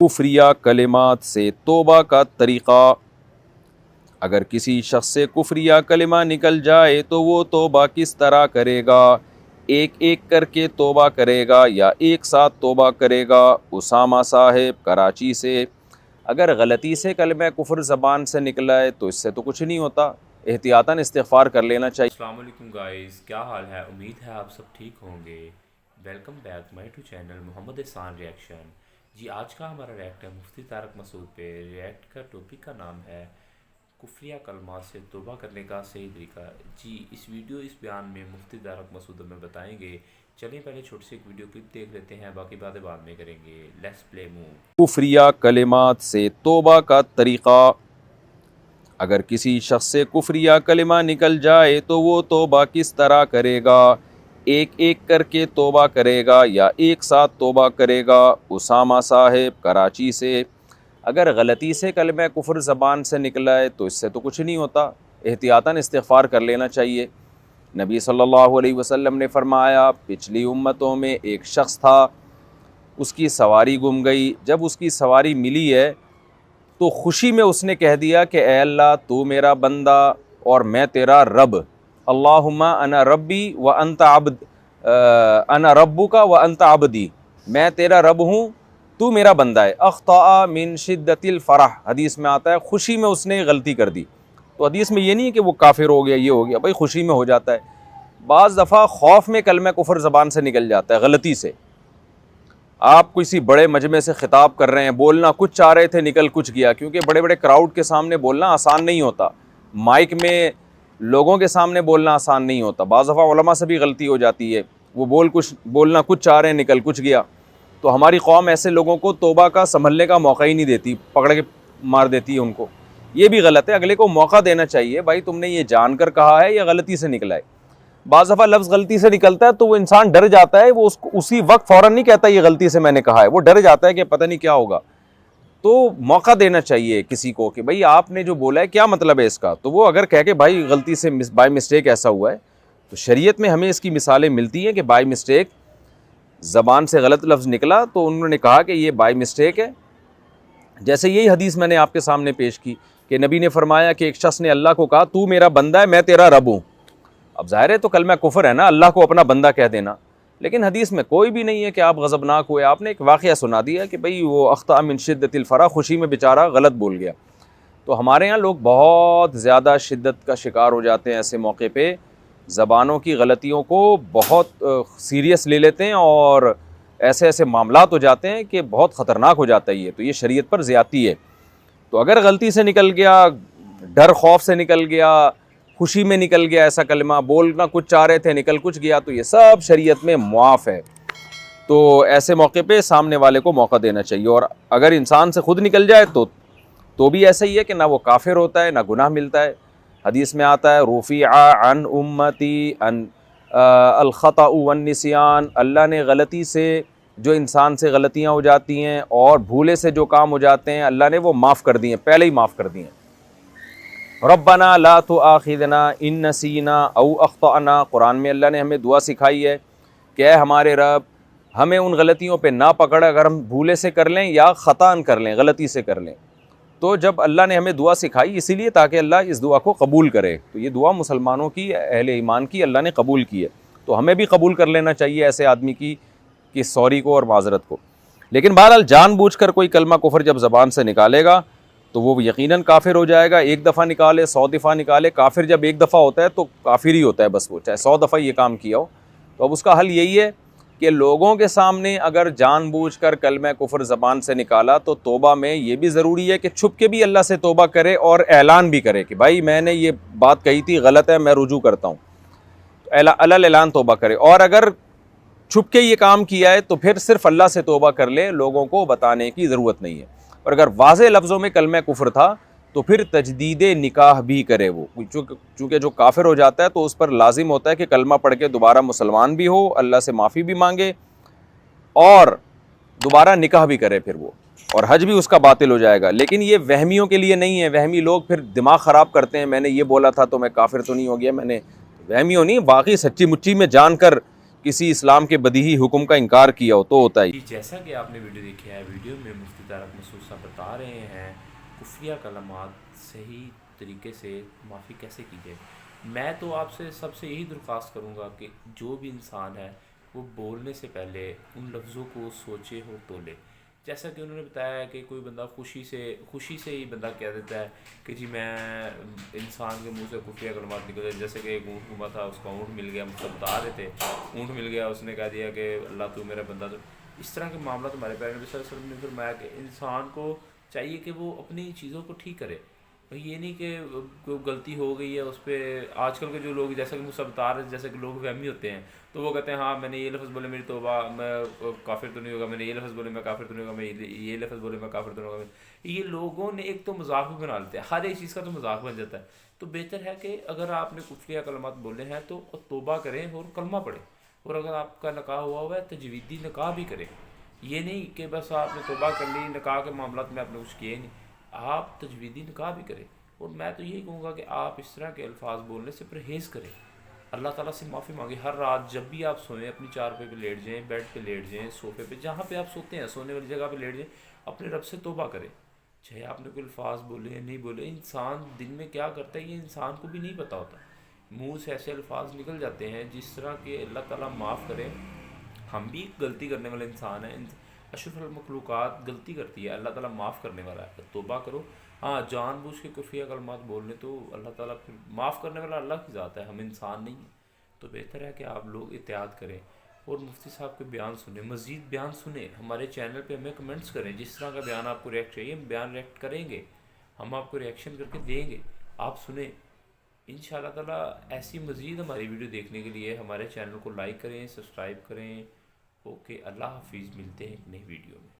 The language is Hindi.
कुफ्रिया कलिमात से तौबा का तरीक़ा। अगर किसी शख्स से कुफ्रिया कलिमा निकल जाए तो वो तौबा किस तरह करेगा? एक एक करके तौबा करेगा या एक साथ तौबा करेगा? उसामा साहिब कराची से। अगर गलती से कलिमा कुफ्र ज़बान से निकला है तो इससे तो कुछ नहीं होता, एहतियातन इस्तिग़फ़ार कर लेना चाहिए। अस्सलाम वालेकुम गाइस, क्या हाल है? उम्मीद है आप सब ठीक होंगे। Welcome back my to channel Mohammad Ehsan reaction. जी, आज का हमारा रिएक्ट है मुफ्ती तारक मसूद पे। रिएक्ट का टॉपिक का नाम है कुफ्रिया कलमात से तौबा करने का सही तरीका। जी, इस बयान में मुफ्ती तारक मसूद हमें बताएंगे। चलिए पहले छोटी सी एक वीडियो क्लिप देख लेते हैं, बाकी बातें बाद में करेंगे। Let's play move. कुफ्रिया कलिमात से तौबा का तरीक़ा। अगर किसी शख्स से कुफ्रिया कलिमा निकल जाए तो वो तौबा किस तरह करेगा? एक एक करके तौबा करेगा या एक साथ तौबा करेगा? उसामा साहिब कराची से। अगर गलती से कलिमा कुफ्र ज़बान से निकला है तो इससे तो कुछ नहीं होता, एहतियातन इस्तिग़फ़ार कर लेना चाहिए। नबी सल्लल्लाहु अलैहि वसल्लम ने फ़रमाया, पिछली उम्मतों में एक शख्स था, उसकी सवारी गुम गई। जब उसकी सवारी मिली है तो खुशी में उसने कह दिया कि ए अल्लाह, तू मेरा बंदा और मैं तेरा रब। अल्लाहुम्मा अना रब्बी व अंत अब्द, अना रब्बुका व अंत अब्दी। मैं तेरा रब हूँ, तू मेरा बंदा है। अख्ता मिन शिद्दतिल फ़रह, हदीस में आता है खुशी में उसने गलती कर दी। तो हदीस में ये नहीं है कि वो काफिर हो गया, ये हो गया, भाई खुशी में हो जाता है। बाज़ दफ़ा खौफ में कलमा कुफ्र ज़बान से निकल जाता है गलती से। आप किसी बड़े मजमे से ख़िताब कर रहे हैं, बोलना कुछ चाह रहे थे, निकल कुछ गया, क्योंकि बड़े बड़े क्राउड के सामने बोलना आसान नहीं होता। माइक में लोगों के सामने बोलना आसान नहीं होता। बाज़ दफ़ा उलमा से भी गलती हो जाती है, वो बोलना कुछ चाह रहे हैं, निकल कुछ गया। तो हमारी कौम ऐसे लोगों को तौबा का संभलने का मौका ही नहीं देती, पकड़ के मार देती है उनको। ये भी गलत है, अगले को मौका देना चाहिए, भाई तुमने ये जानकर कहा है या गलती से निकला है। बाज़ दफ़ा लफ्ज़ गलती से निकलता है तो वो इंसान डर जाता है, वो उसको उसी वक्त फ़ौरन नहीं कहता ये गलती से मैंने कहा है, वो डर जाता है कि पता नहीं क्या होगा। तो मौका देना चाहिए किसी को कि भाई आपने जो बोला है क्या मतलब है इसका। तो वो अगर कह के भाई गलती से बाय मिस्टेक ऐसा हुआ है, तो शरीयत में हमें इसकी मिसालें मिलती हैं कि बाय मिस्टेक ज़बान से गलत लफ्ज़ निकला तो उन्होंने कहा कि ये बाय मिस्टेक है। जैसे यही हदीस मैंने आपके सामने पेश की कि नबी ने फरमाया कि एक शख्स ने अल्लाह को कहा, तू मेरा बंदा है, मैं तेरा रब हूँ। अब ज़ाहिर है तो कलमा कुफ्र है ना, अल्लाह को अपना बंदा कह देना। लेकिन हदीस में कोई भी नहीं है कि आप गज़बनाक हुए, आपने एक वाक़या सुना दिया कि भाई वो अख्ता मिन शिद्दतिल फ़रह, खुशी में बेचारा गलत बोल गया। तो हमारे यहाँ लोग बहुत ज़्यादा शिद्दत का शिकार हो जाते हैं, ऐसे मौके पे ज़बानों की गलतियों को बहुत सीरियस ले लेते हैं और ऐसे ऐसे मामलात हो जाते हैं कि बहुत ख़तरनाक हो जाता है ये। तो ये शरीयत पर ज़्यादती है। तो अगर गलती से निकल गया, डर खौफ से निकल गया, खुशी में निकल गया, ऐसा कलमा बोलना कुछ चाह रहे थे, निकल कुछ गया, तो ये सब शरीयत में मुआफ़ है। तो ऐसे मौके पे सामने वाले को मौका देना चाहिए। और अगर इंसान से खुद निकल जाए तो भी ऐसा ही है कि ना वो काफिर होता है, ना गुनाह मिलता है। हदीस में आता है, रुफ़िआ अन उम्मती अन अल ख़ताउ वन निसियान। अल्लाह ने गलती से जो इंसान से गलतियाँ हो जाती हैं और भूले से जो काम हो जाते हैं, अल्लाह ने वो माफ़ कर दिए, पहले ही माफ़ कर दिए। रब्बना ला तुआखिज़ना इन नसीना औ अख्तअना। कुरान में अल्लाह ने हमें दुआ सिखाई है कि ऐ हमारे रब, हमें उन गलतियों पे ना पकड़ अगर हम भूले से कर लें या ख़तान कर लें, गलती से कर लें। तो जब अल्लाह ने हमें दुआ सिखाई इसीलिए ताकि अल्लाह इस दुआ को कबूल करे। तो ये दुआ मुसलमानों की, अहले ईमान की अल्लाह ने कबूल की है, तो हमें भी कबूल कर लेना चाहिए ऐसे आदमी की सॉरी को और माजरत को। लेकिन बहरहाल जानबूझकर कोई कलमा कुफ्र जब ज़बान से निकालेगा तो वो यकीनन काफिर हो जाएगा। एक दफ़ा निकाले, 100 दफ़ा निकाले, काफिर जब एक दफ़ा होता है तो काफिर ही होता है बस, वो चाहे 100 दफ़ा ये काम किया हो। तो अब उसका हल यही है कि लोगों के सामने अगर जानबूझकर कलमा कुफ्र ज़बान से निकाला तो तौबा में ये भी ज़रूरी है कि छुप के भी अल्लाह से तौबा करे और ऐलान भी करे कि भाई मैंने ये बात कही थी, गलत है, मैं रुजू करता हूँ। अल्लाह ऐलान तौबा करे। और अगर छुप के ये काम किया है तो फिर सिर्फ अल्लाह से तौबा कर ले, लोगों को बताने की ज़रूरत नहीं है। और अगर वाज़े लफ्ज़ों में कलमा कुफ्र था तो फिर तजदीद निकाह भी करे वो, चूँकि जो काफिर हो जाता है तो उस पर लाजिम होता है कि कलमा पढ़ के दोबारा मुसलमान भी हो, अल्लाह से माफ़ी भी मांगे और दोबारा निकाह भी करे फिर वो, और हज भी उसका बातिल हो जाएगा। लेकिन ये वहमियों के लिए नहीं है। वहमी लोग फिर दिमाग ख़राब करते हैं, मैंने ये बोला था तो मैं काफिर तो नहीं हो गया। मैंने वहमियों नहीं, वाकई सच्ची मुच्ची में जानकर किसी इस्लाम के बदीही हुक्म का इनकार किया हो तो होता है। जी, जैसा कि आपने वीडियो देखी है, वीडियो में मुफ्ती तारक मसूद साहब बता रहे हैं कुफ्रिया कलमात सही तरीके से माफ़ी कैसे की जाए। मैं तो आपसे सबसे यही दरख्वास्त करूँगा कि जो भी इंसान है वो बोलने से पहले उन लफ्ज़ों को सोचे और तोले। जैसा कि उन्होंने बताया है कि कोई बंदा खुशी से ही बंदा कह देता है कि जी मैं इंसान के मुंह से खुफिया कलमात निकले। जैसे कि एक ऊँट घूमा था, उसका ऊँट मिल गया, मतलब बता रहे थे ऊँट मिल गया, उसने कह दिया कि अल्लाह तू मेरा बंदा। तो इस तरह के मामला तुम्हारे प्यारे नबी सल्लल्लाहु अलैहि वसल्लम ने फरमाया कि इंसान को चाहिए कि वो अपनी चीज़ों को ठीक करे। भाई ये नहीं कि कोई गलती हो गई है उस पर। आजकल के जो लोग जैसे कि मुझसे बता रहे, जैसे कि लोग वहमी होते हैं, तो वो कहते हैं हाँ मैंने ये लफ्ज़ बोले मेरी तौबा, मैं काफिर तो नहीं होगा, मैंने ये लफ्ज़ बोले मैं काफिर तो नहीं होगा, मैं ये लफ्ज़ बोले मैं काफिर तो नहीं होगा। ये लोगों ने एक तो मजाक भी बना लेते हैं, हर एक चीज़ का तो मजाक बन जाता है। तो बेहतर है कि अगर आपने कुफरिया कलमात बोले हैं तो तौबा करें और कलमा पढ़ें। और अगर आपका निकाह हुआ है तजवीदी निकाह भी करें। ये नहीं कि बस आपने तौबा कर ली, निकाह के मामला में आपने कुछ किए नहीं, आप तजवीदी निकाह भी करें। और मैं तो यही कहूँगा कि आप इस तरह के अल्फाज बोलने से परहेज़ करें। अल्लाह ताला से माफ़ी मांगे। हर रात जब भी आप सोएं अपनी चारपाई पे लेट जाएं, बेड पे लेट जाएं, सोफे पे, जहाँ पे आप सोते हैं सोने वाली जगह पे लेट जाएं, अपने रब से तौबा करें। चाहे आपने कोई अल्फाज बोले या नहीं बोले, इंसान दिन में क्या करता है ये इंसान को भी नहीं पता होता। मुंह से ऐसे अल्फाज निकल जाते हैं जिस तरह के अल्लाह ताला माफ़ करे। हम भी गलती करने वाले इंसान हैं, अशरफुल मखलूक़ात गलती करती है, अल्लाह ताला माफ़ करने वाला है, तौबा करो। हाँ, जानबूझ के कुफ्रिया कलमात बोलने तो अल्लाह ताला फिर माफ़ करने वाला अल्लाह की ज़ात है, हम इंसान नहीं हैं। तो बेहतर है कि आप लोग एहतियात करें और मुफ्ती साहब के बयान सुने, मज़ीद बयान सुने, हमारे चैनल पे हमें कमेंट्स करें। जिस तरह का बयान आपको रिएक्ट चाहिए हम बयान रिएक्ट करेंगे, हम आपको रिएक्शन करके देंगे, आप सुने। इंशाल्लाह ताला ऐसी मज़ीद हमारी वीडियो देखने के लिए हमारे चैनल को लाइक करें, सब्सक्राइब करें। ओके, अल्लाह हाफिज़, मिलते हैं एक नई वीडियो में।